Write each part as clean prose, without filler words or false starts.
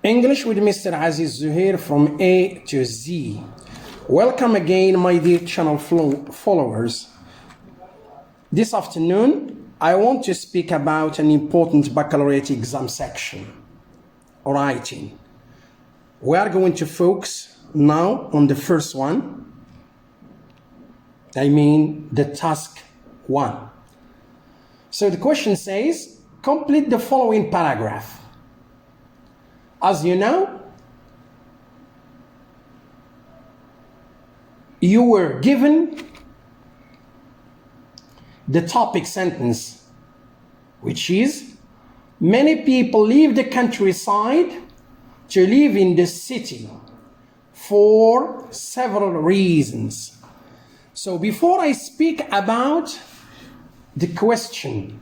English with Mr. Aziz Zuhair from A to Z. Welcome again, my dear channel followers. This afternoon, I want to speak about an important baccalaureate exam section, writing. We are going to focus now on the first one. I mean the task 1. So the question says, complete the following paragraph. As you know, you were given the topic sentence, which is, many people leave the countryside to live in the city for several reasons. So before I speak about the question,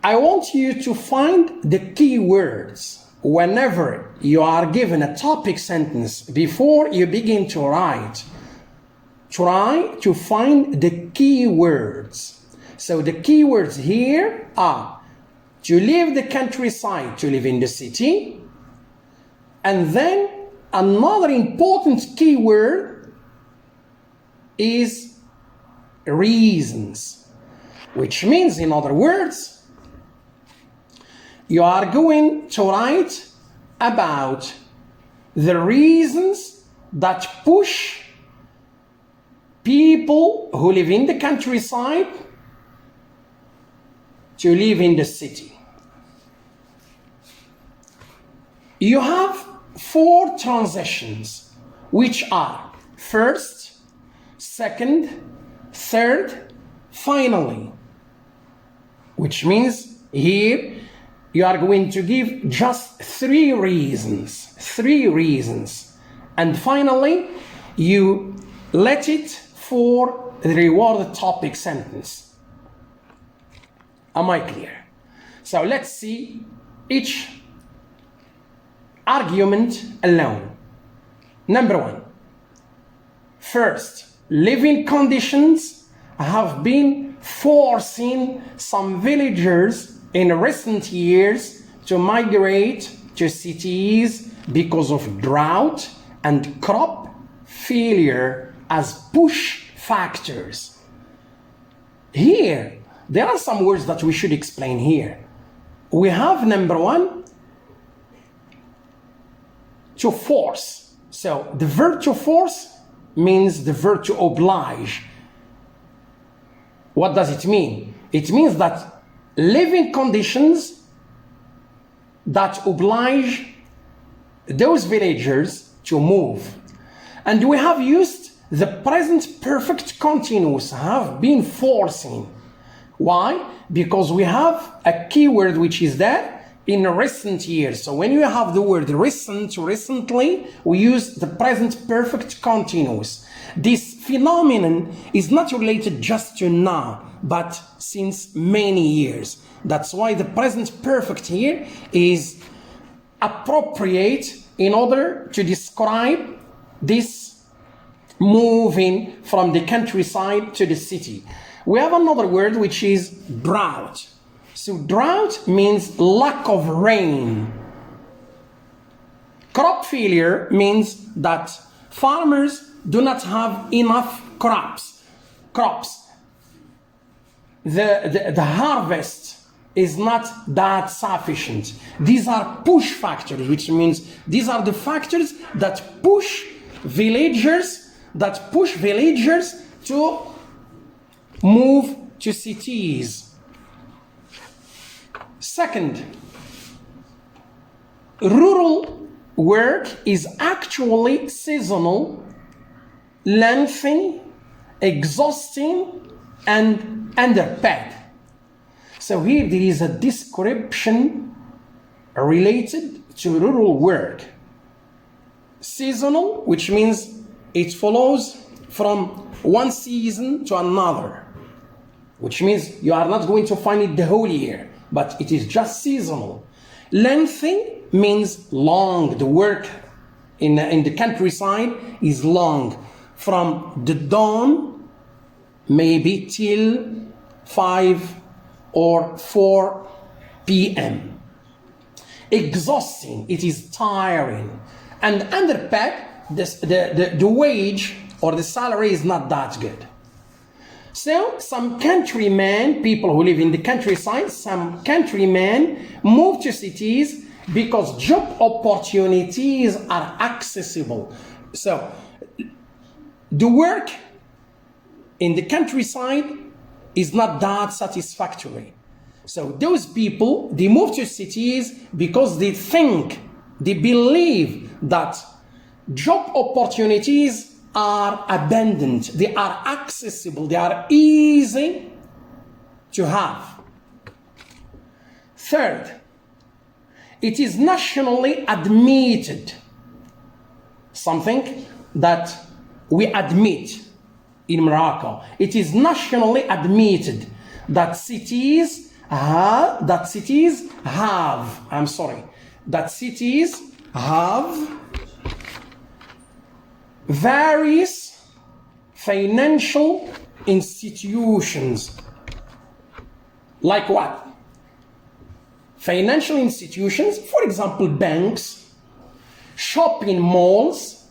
I want you to find the key words whenever you are given a topic sentence before you begin to write. Try to find the key words. So the key words here are to leave the countryside to live in the city, and then another important key word is reasons, which means, in other words, you are going to write about the reasons that push people who live in the countryside to live in the city. You have 4 transitions, which are first, second, third, finally, which means here you are going to give just 3 reasons, and finally you let it for the reward topic sentence. Am I clear? So let's see each argument alone. Number 1. First, living conditions have been forcing some villagers in recent years to migrate to cities because of drought and crop failure as push factors. Here, there are some words that we should explain here. We have number 1, to force. So the verb to force means the verb to oblige. What does it mean? It means that living conditions that oblige those villagers to move. And we have used the present perfect continuous, have been forcing. Why? Because we have a keyword which is there in recent years. So when you have the word recent, recently, we use the present perfect continuous. This phenomenon is not related just to now, but since many years. That's why the present perfect here is appropriate in order to describe this moving from the countryside to the city. We have another word which is drought. So drought means lack of rain. Crop failure means that farmers do not have enough crops. The harvest is not that sufficient. These are push factors, which means these are the factors that push villagers to move to cities. Second, rural work is actually seasonal, lengthy, exhausting, and underpaid. So here there is a description related to rural work. Seasonal, which means it follows from one season to another, which means you are not going to find it the whole year, but it is just seasonal. Lengthy means long. The work in the countryside is long, from the dawn maybe till 5 or 4 p.m. exhausting, it is tiring. And underpaid, the wage or the salary is not that good. So some countrymen, people who live in the countryside, some countrymen move to cities because job opportunities are accessible. So the work in the countryside is not that satisfactory. So those people, they move to cities because they think, they believe that job opportunities are abundant, they are accessible, they are easy to have. Third, it is nationally admitted, something that we admit in Morocco. It is nationally admitted that cities have various financial institutions. Like what? Financial institutions, for example, banks, shopping malls,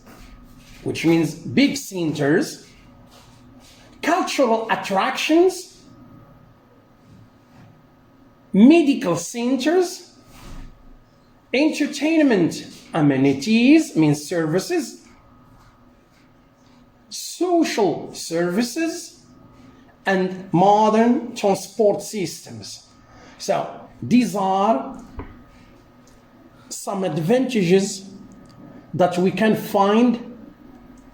which means big centers, cultural attractions, medical centers, entertainment amenities, means services, social services, and modern transport systems. So these are some advantages that we can find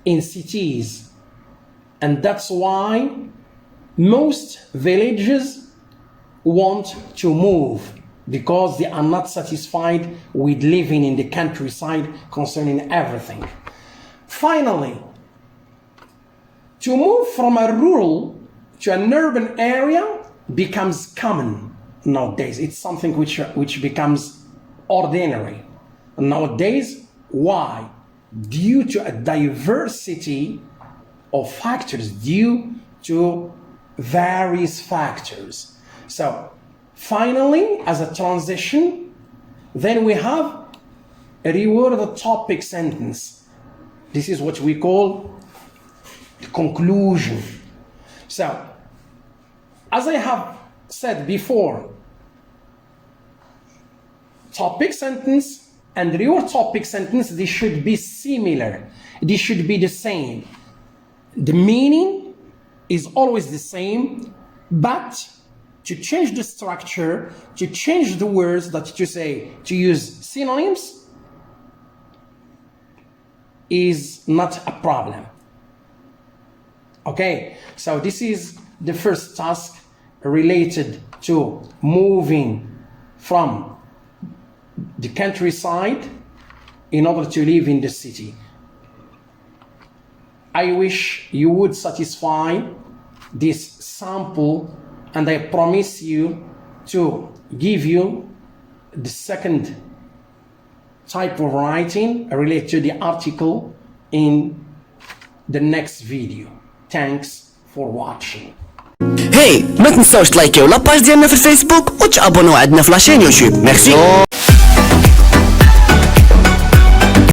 in cities, and that's why most villages want to move, because they are not satisfied with living in the countryside concerning everything. Finally, to move from a rural to an urban area becomes common nowadays. It's something which becomes ordinary nowadays. Why? Due to a diversity of factors, due to various factors. So finally, as a transition, then we have a reword topic sentence. This is what we call the conclusion. So, as I have said before, topic sentence and reword topic sentence, they should be similar. They should be the same. The meaning is always the same, but to change the structure, to change the words that you say, to use synonyms is not a problem. Okay, so this is the first task related to moving from the countryside in order to live in the city. I wish you would satisfy this sample, and I promise you to give you the second type of writing related to the article in the next video. Thanks for watching. Hey, ما تنساوش تلايكيو لاباج ديالنا في الفيسبوك وتابوناو عندنا في لاشين يوتيوب. ميرسي.